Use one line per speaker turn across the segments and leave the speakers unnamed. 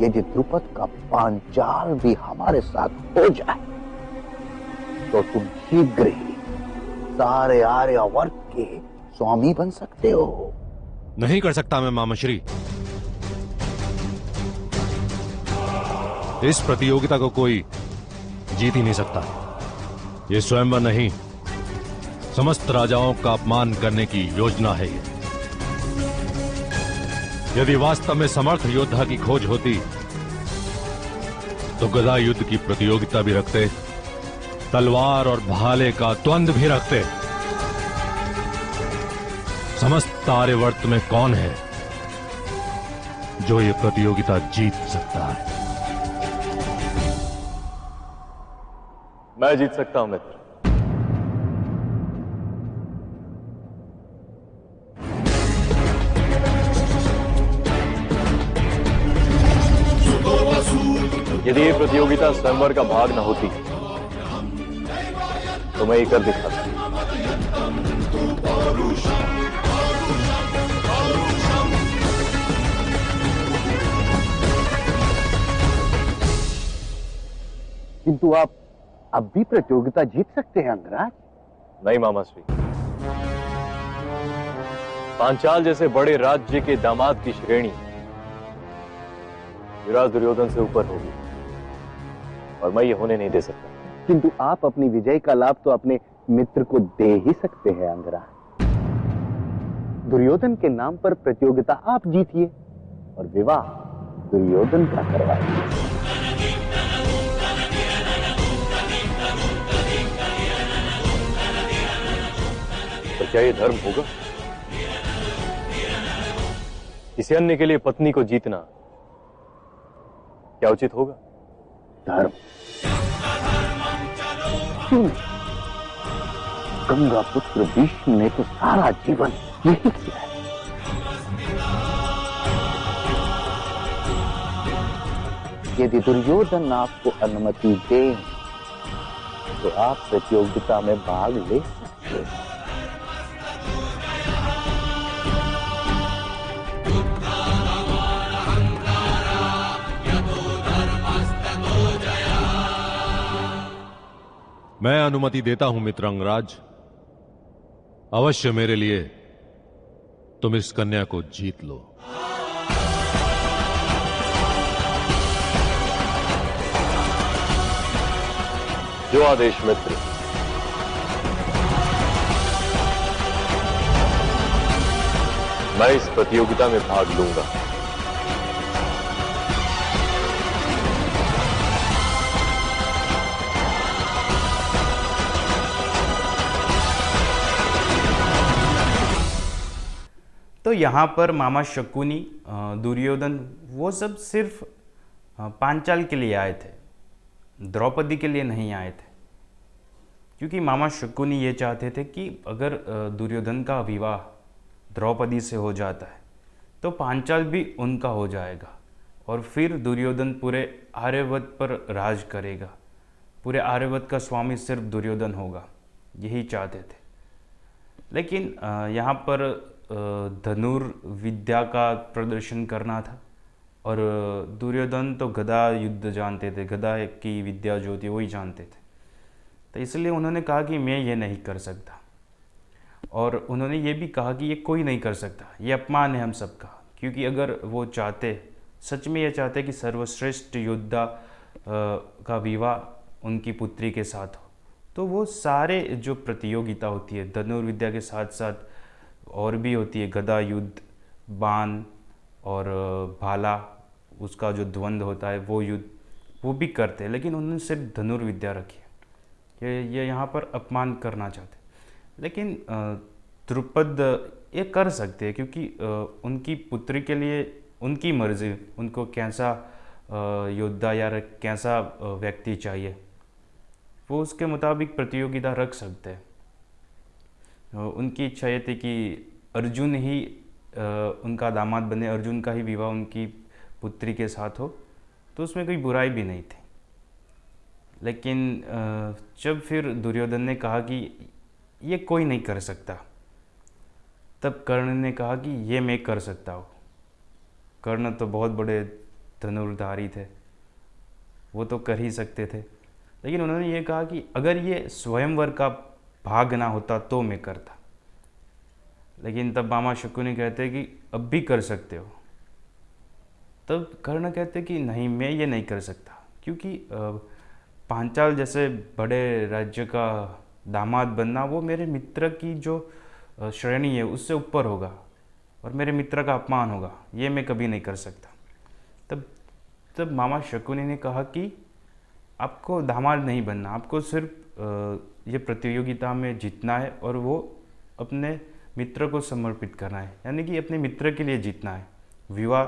यदि द्रुपद का पांचाल भी हमारे साथ हो जाए तो तुम शीघ्र ही सारे आर्यावर्त के स्वामी बन सकते हो।
नहीं कर सकता मैं मामाश्री। इस प्रतियोगिता को कोई जीत ही नहीं सकता। ये स्वयंवर नहीं, समस्त राजाओं का अपमान करने की योजना है ये। यदि वास्तव में समर्थ योद्धा की खोज होती तो गदा युद्ध की प्रतियोगिता भी रखते, तलवार और भाले का द्वंद्व भी रखते। समस्त आर्यावर्त में कौन है जो ये प्रतियोगिता जीत सकता है?
मैं जीत सकता हूं मित्र। यदि ये प्रतियोगिता स्वयंवर का भाग न होती तो मैं ये कर दिखाता।
किंतु आप अब भी प्रतियोगिता जीत सकते हैं अंगराज।
नहीं मामाश्री, पांचाल जैसे बड़े राज्य के दामाद की श्रेणी युवराज दुर्योधन से ऊपर होगी और मैं ये होने नहीं दे सकता।
किंतु आप अपनी विजय का लाभ तो अपने मित्र को दे ही सकते हैं अंगराज। दुर्योधन के नाम पर प्रतियोगिता आप जीतिए और विवाह दुर्योधन का करवाइए।
तो क्या ये धर्म होगा? किसी अन्य के लिए पत्नी को जीतना क्या उचित होगा?
धर्म क्यों? गंगा पुत्र भीष्म ने तो सारा जीवन यही किया है। यदि दुर्योधन आपको अनुमति दे तो आप प्रतियोगिता में भाग ले सकते हैं।
मैं अनुमति देता हूं मित्र अंगराज। अवश्य मेरे लिए तुम इस कन्या को जीत लो।
जो आदेश मित्र। मैं इस प्रतियोगिता में भाग लूंगा।
तो यहाँ पर मामा शकुनी, दुर्योधन, वो सब सिर्फ पांचाल के लिए आए थे, द्रौपदी के लिए नहीं आए थे। क्योंकि मामा शकुनी ये चाहते थे कि अगर दुर्योधन का विवाह द्रौपदी से हो जाता है तो पांचाल भी उनका हो जाएगा और फिर दुर्योधन पूरे आर्यावर्त पर राज करेगा। पूरे आर्यावर्त का स्वामी सिर्फ दुर्योधन होगा, यही चाहते थे। लेकिन यहाँ पर धनुर्विद्या का प्रदर्शन करना था और दुर्योधन तो गदा युद्ध जानते थे, गदा की विद्या जो थी वही जानते थे। तो इसलिए उन्होंने कहा कि मैं ये नहीं कर सकता, और उन्होंने ये भी कहा कि ये कोई नहीं कर सकता, ये अपमान है हम सबका। क्योंकि अगर वो चाहते, सच में ये चाहते कि सर्वश्रेष्ठ योद्धा का विवाह उनकी पुत्री के साथ हो, तो वो सारे जो प्रतियोगिता होती है धनुर्विद्या के साथ साथ और भी होती है, गदा युद्ध, बाण और भाला, उसका जो द्वंद्व होता है वो युद्ध, वो भी करते हैं। लेकिन उन्होंने सिर्फ धनुर्विद्या रखी है। ये यहाँ पर अपमान करना चाहते। लेकिन द्रुपद ये कर सकते हैं क्योंकि उनकी पुत्री के लिए उनकी मर्जी, उनको कैसा योद्धा या कैसा व्यक्ति चाहिए वो उसके मुताबिक प्रतियोगिता रख सकते हैं। उनकी इच्छा ये थी कि अर्जुन ही उनका दामाद बने, अर्जुन का ही विवाह उनकी पुत्री के साथ हो, तो उसमें कोई बुराई भी नहीं थी। लेकिन जब फिर दुर्योधन ने कहा कि ये कोई नहीं कर सकता, तब कर्ण ने कहा कि ये मैं कर सकता हूँ। कर्ण तो बहुत बड़े धनुर्धारी थे, वो तो कर ही सकते थे। लेकिन उन्होंने ये कहा कि अगर ये स्वयंवर का भाग ना होता तो मैं करता। लेकिन तब मामा शकुनी कहते कि अब भी कर सकते हो। तब कर्ण कहते कि नहीं, मैं ये नहीं कर सकता, क्योंकि पांचाल जैसे बड़े राज्य का दामाद बनना वो मेरे मित्र की जो श्रेणी है उससे ऊपर होगा और मेरे मित्र का अपमान होगा, ये मैं कभी नहीं कर सकता। तब तब मामा शकुनी ने कहा कि आपको दामाद नहीं बनना, आपको सिर्फ ये प्रतियोगिता में जीतना है और वो अपने मित्र को समर्पित करना है, यानी कि अपने मित्र के लिए जीतना है। विवाह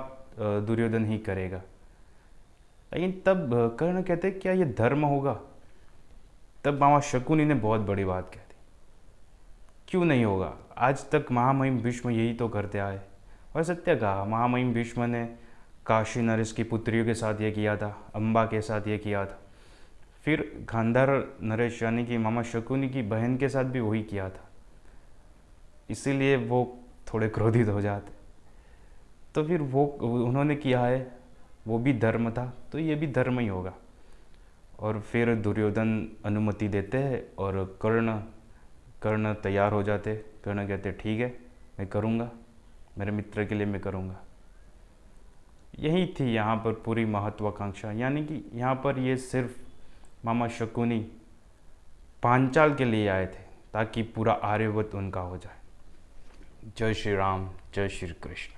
दुर्योधन ही करेगा। लेकिन तब कर्ण कहते क्या ये धर्म होगा? तब मामा शकुनी ने बहुत बड़ी बात कह दी, क्यों नहीं होगा? आज तक महामहिम भीष्म यही तो करते आए। और सत्य कहा, महामहिम भीष्म ने काशी नरेश की पुत्रियों के साथ ये किया था, अम्बा के साथ ये किया था, फिर गांधार नरेश यानी कि मामा शकुनी की बहन के साथ भी वही किया था। इसीलिए वो थोड़े क्रोधित हो जाते। तो फिर वो उन्होंने किया है, वो भी धर्म था, तो ये भी धर्म ही होगा। और फिर दुर्योधन अनुमति देते हैं और कर्ण तैयार हो जाते। कर्ण कहते ठीक है, मैं करूँगा, मेरे मित्र के लिए मैं करूँगा। यही थी यहाँ पर पूरी महत्वाकांक्षा, यानी कि यहाँ पर ये सिर्फ मामा शकुनी पांचाल के लिए आए थे ताकि पूरा आर्यवत उनका हो जाए। जय श्री राम, जय श्री कृष्ण।